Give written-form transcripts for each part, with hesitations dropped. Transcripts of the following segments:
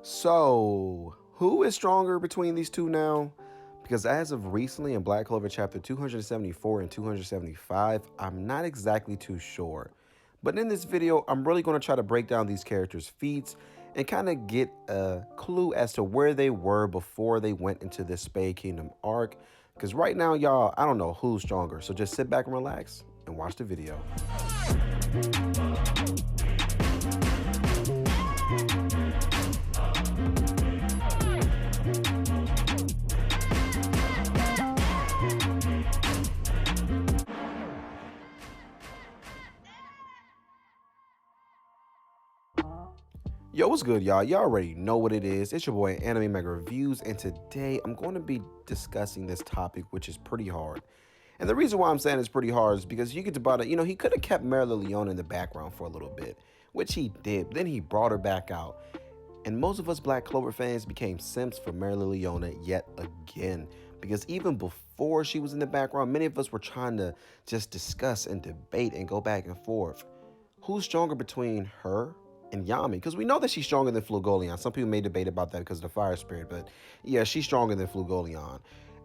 So, who is stronger between these two now? Because as of recently in Black Clover chapter 274 and 275, I'm not exactly too sure. But in this video, I'm really going to try to break down these characters' feats and kind of get a clue as to where they were before they went into this Spade Kingdom arc. Because right now, y'all, I don't know who's stronger. So just sit back and relax and watch the video. Yo, what's good, y'all? Y'all already know what it is. It's your boy Anime Mega Reviews, and today I'm going to be discussing this topic, which is pretty hard. And the reason why I'm saying it's pretty hard is because Yuki Tabata, he could have kept Mereoleona in the background for a little bit, which he did. Then he brought her back out. And most of us Black Clover fans became simps for Mereoleona yet again. Because even before she was in the background, many of us were trying to just discuss and debate and go back and forth. Who's stronger between her and Yami? Because we know that she's stronger than Flugolion. Some people may debate about that because of the fire spirit, but yeah, she's stronger than Flugolion.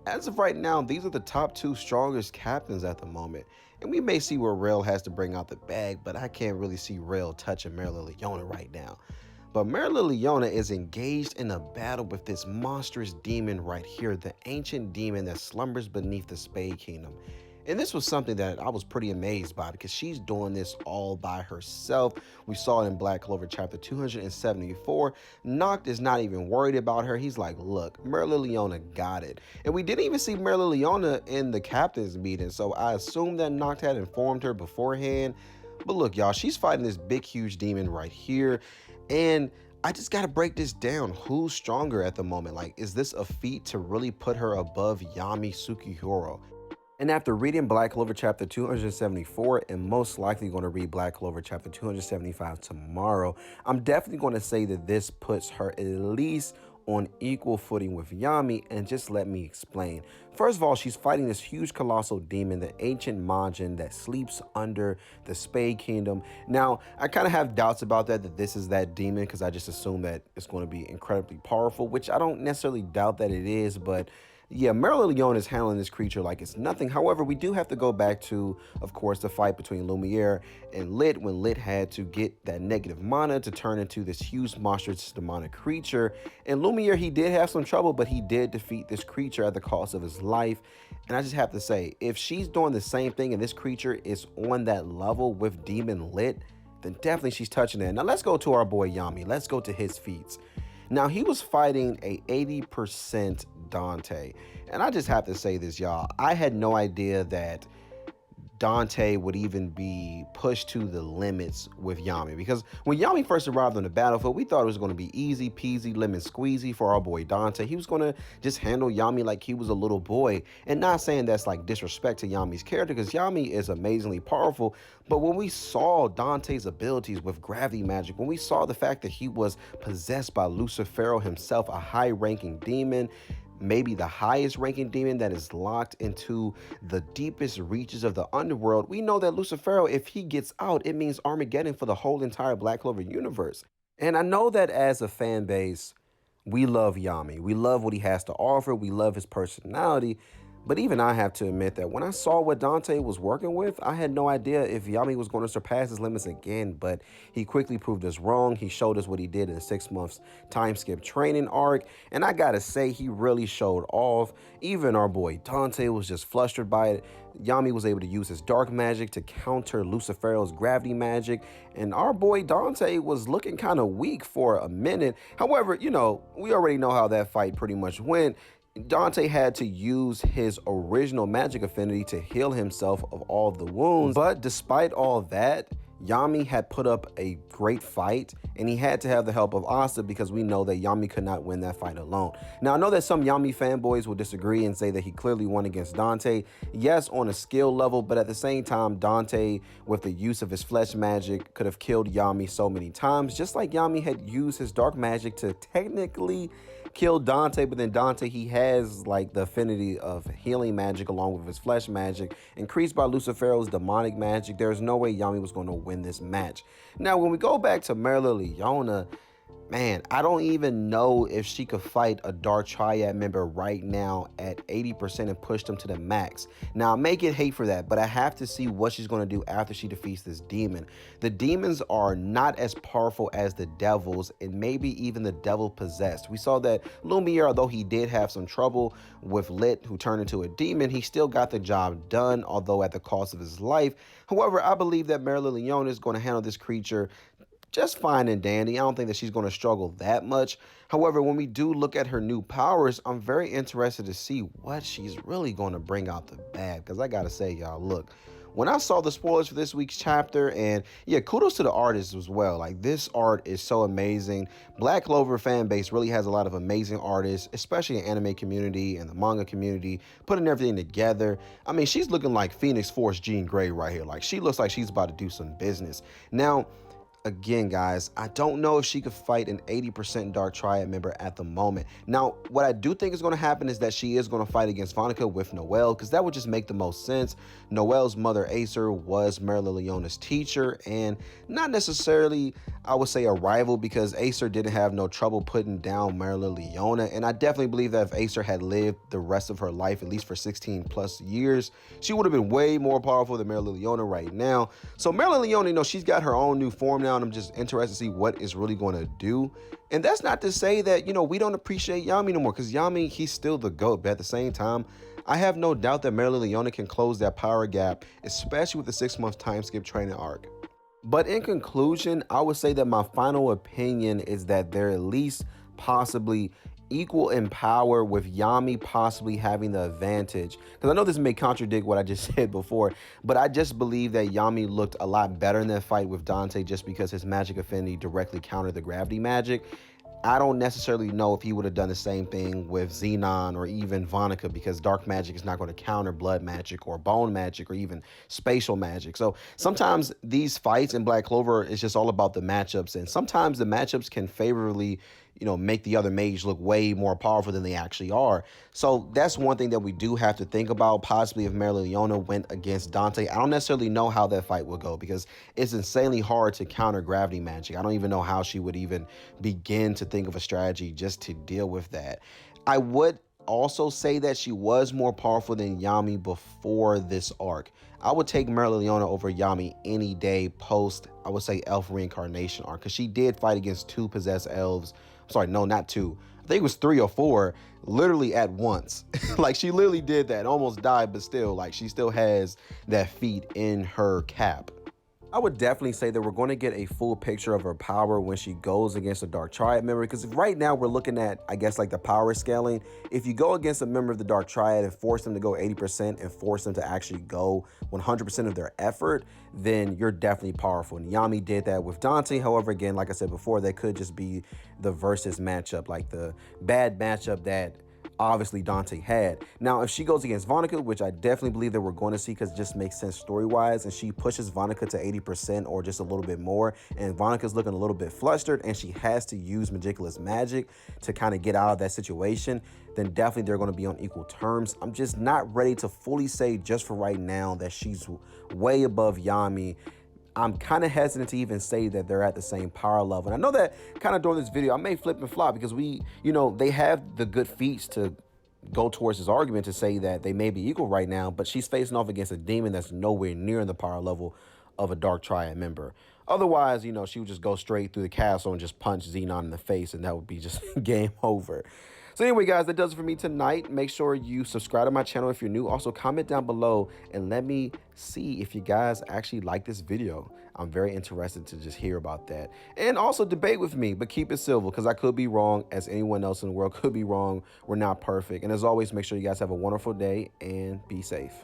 As of right now, these are the top two strongest captains at the moment. And we may see where Rail has to bring out the bag, but I can't really see Rail touching Mereoleona right now. But Mereoleona is engaged in a battle with this monstrous demon right here, the ancient demon that slumbers beneath the Spade Kingdom. And this was something that I was pretty amazed by because she's doing this all by herself. We saw it in Black Clover chapter 274. Noct is not even worried about her. He's like, look, Mereoleona got it. And we didn't even see Mereoleona in the captain's meeting, so I assume that Noct had informed her beforehand. But look, y'all, she's fighting this big, huge demon right here. And I just got to break this down. Who's stronger at the moment? Like, is this a feat to really put her above Yami Tsukihiro? And after reading Black Clover chapter 274 and most likely going to read Black Clover chapter 275 tomorrow, I'm definitely going to say that this puts her at least on equal footing with Yami, and just let me explain. First of all, she's fighting this huge colossal demon, the ancient Majin that sleeps under the Spade Kingdom. Now, I kind of have doubts about that this is that demon because I just assume that it's going to be incredibly powerful, which I don't necessarily doubt that it is, but yeah, Mereoleona is handling this creature like it's nothing. However, we do have to go back to, of course, the fight between Lumiere and Lit when Lit had to get that negative mana to turn into this huge monstrous demonic creature. And Lumiere, he did have some trouble, but he did defeat this creature at the cost of his life. And I just have to say, if she's doing the same thing and this creature is on that level with Demon Lit, then definitely she's touching it. Now let's go to our boy Yami. Let's go to his feats. Now, he was fighting a 80% Dante. And I just have to say this, y'all. I had no idea that Dante would even be pushed to the limits with Yami. Because when Yami first arrived on the battlefield, we thought it was going to be easy peasy lemon squeezy for our boy Dante. He was going to just handle Yami like he was a little boy. And not saying that's like disrespect to Yami's character, because Yami is amazingly powerful. But when we saw Dante's abilities with gravity magic, when we saw the fact that he was possessed by Lucifero himself, a high-ranking demon, maybe the highest ranking demon that is locked into the deepest reaches of the underworld, we know that Lucifero, if he gets out, it means Armageddon for the whole entire Black Clover universe. And I know that as a fan base, we love Yami. We love what he has to offer. We love his personality. But even I have to admit that when I saw what Dante was working with, I had no idea if Yami was going to surpass his limits again, but he quickly proved us wrong. He showed us what he did in the 6 months time skip training arc, and I gotta say, he really showed off. Even our boy Dante was just flustered by it. Yami was able to use his dark magic to counter Lucifero's gravity magic, and our boy Dante was looking kind of weak for a minute. However, we already know how that fight pretty much went. Dante had to use his original magic affinity to heal himself of all the wounds. But despite all that, Yami had put up a great fight, and he had to have the help of Asta because we know that Yami could not win that fight alone. Now, I know that some Yami fanboys will disagree and say that he clearly won against Dante. Yes, on a skill level, but at the same time, Dante, with the use of his flesh magic, could have killed Yami so many times, just like Yami had used his dark magic to technically kill Dante, but then Dante, he has like the affinity of healing magic along with his flesh magic, increased by Lucifero's demonic magic. There's no way Yami was going to win this match. Now, when we go back to Mereoleona, Man, I don't even know if she could fight a Dark Triad member right now at 80% and push them to the max. Now, I may get hate for that, but I have to see what she's going to do after she defeats this demon. The demons are not as powerful as the devils and maybe even the devil possessed. We saw that Lumiere, although he did have some trouble with Lit, who turned into a demon, he still got the job done, although at the cost of his life. However, I believe that Mereoleona is going to handle this creature just fine and dandy. I don't think that she's going to struggle that much. However, when we do look at her new powers, I'm very interested to see what she's really going to bring out the bag. Because I got to say, y'all, look, when I saw the spoilers for this week's chapter, and yeah, kudos to the artists as well. Like, this art is so amazing. Black Clover fan base really has a lot of amazing artists, especially in anime community and the manga community, putting everything together. I mean, she's looking like Phoenix Force Jean Grey right here. Like, she looks like she's about to do some business. Now, again, guys, I don't know if she could fight an 80% Dark Triad member at the moment. Now, what I do think is going to happen is that she is going to fight against Vonica with Noelle, because that would just make the most sense. Noelle's mother, Acer, was Mereoleona's teacher, and not necessarily, I would say, a rival, because Acer didn't have no trouble putting down Mereoleona, and I definitely believe that if Acer had lived the rest of her life, at least for 16 plus years, she would have been way more powerful than Mereoleona right now. So Mereoleona, you know, she's got her own new form now, and I'm just interested to see what it's really going to do. And that's not to say that, you know, we don't appreciate Yami no more, because Yami, he's still the GOAT, but at the same time, I have no doubt that Mereoleona can close that power gap, especially with the 6-month time skip training arc. But in conclusion, I would say that my final opinion is that they're at least possibly equal in power, with Yami possibly having the advantage. Because I know this may contradict what I just said before, but I just believe that Yami looked a lot better in that fight with Dante just because his magic affinity directly countered the gravity magic. I don't necessarily know if he would have done the same thing with Xenon or even Vonica, because dark magic is not going to counter blood magic or bone magic or even spatial magic. So sometimes these fights in Black Clover is just all about the matchups, and sometimes the matchups can favorably, you know, make the other mage look way more powerful than they actually are. So that's one thing that we do have to think about. Possibly if Mereoleona went against Dante, I don't necessarily know how that fight would go, because it's insanely hard to counter gravity magic. I don't even know how she would even begin to think of a strategy just to deal with that. I would also say that she was more powerful than Yami before this arc. I would take Mereoleona over Yami any day post, I would say, elf reincarnation arc, because she did fight against 2 possessed elves. Sorry, no, not 2. I think it was 3 or 4, literally at once. Like, she literally did that, almost died, but still, like, she still has that feat in her cap. I would definitely say that we're going to get a full picture of her power when she goes against a Dark Triad member, because right now we're looking at, I guess, like the power scaling. If you go against a member of the Dark Triad and force them to go 80% and force them to actually go 100% of their effort, then you're definitely powerful. And Yami did that with Dante. However, again, like I said before, that could just be the versus matchup, like the bad matchup that obviously Dante had. Now, if she goes against Vonica, which I definitely believe that we're going to see because it just makes sense story-wise, and she pushes Vonica to 80% or just a little bit more, and Vonica's looking a little bit flustered, and she has to use Magicula's magic to kind of get out of that situation, then definitely they're going to be on equal terms. I'm just not ready to fully say just for right now that she's way above Yami. I'm kind of hesitant to even say that they're at the same power level. And I know that kind of during this video, I may flip and flop, because we, you know, they have the good feats to go towards this argument to say that they may be equal right now, but she's facing off against a demon that's nowhere near the power level of a Dark Triad member. Otherwise, you know, she would just go straight through the castle and just punch Xenon in the face, and that would be just game over. So anyway, guys, that does it for me tonight. Make sure you subscribe to my channel if you're new. Also, comment down below and let me see if you guys actually like this video. I'm very interested to just hear about that. And also debate with me, but keep it civil, because I could be wrong, as anyone else in the world could be wrong. We're not perfect. And as always, make sure you guys have a wonderful day and be safe.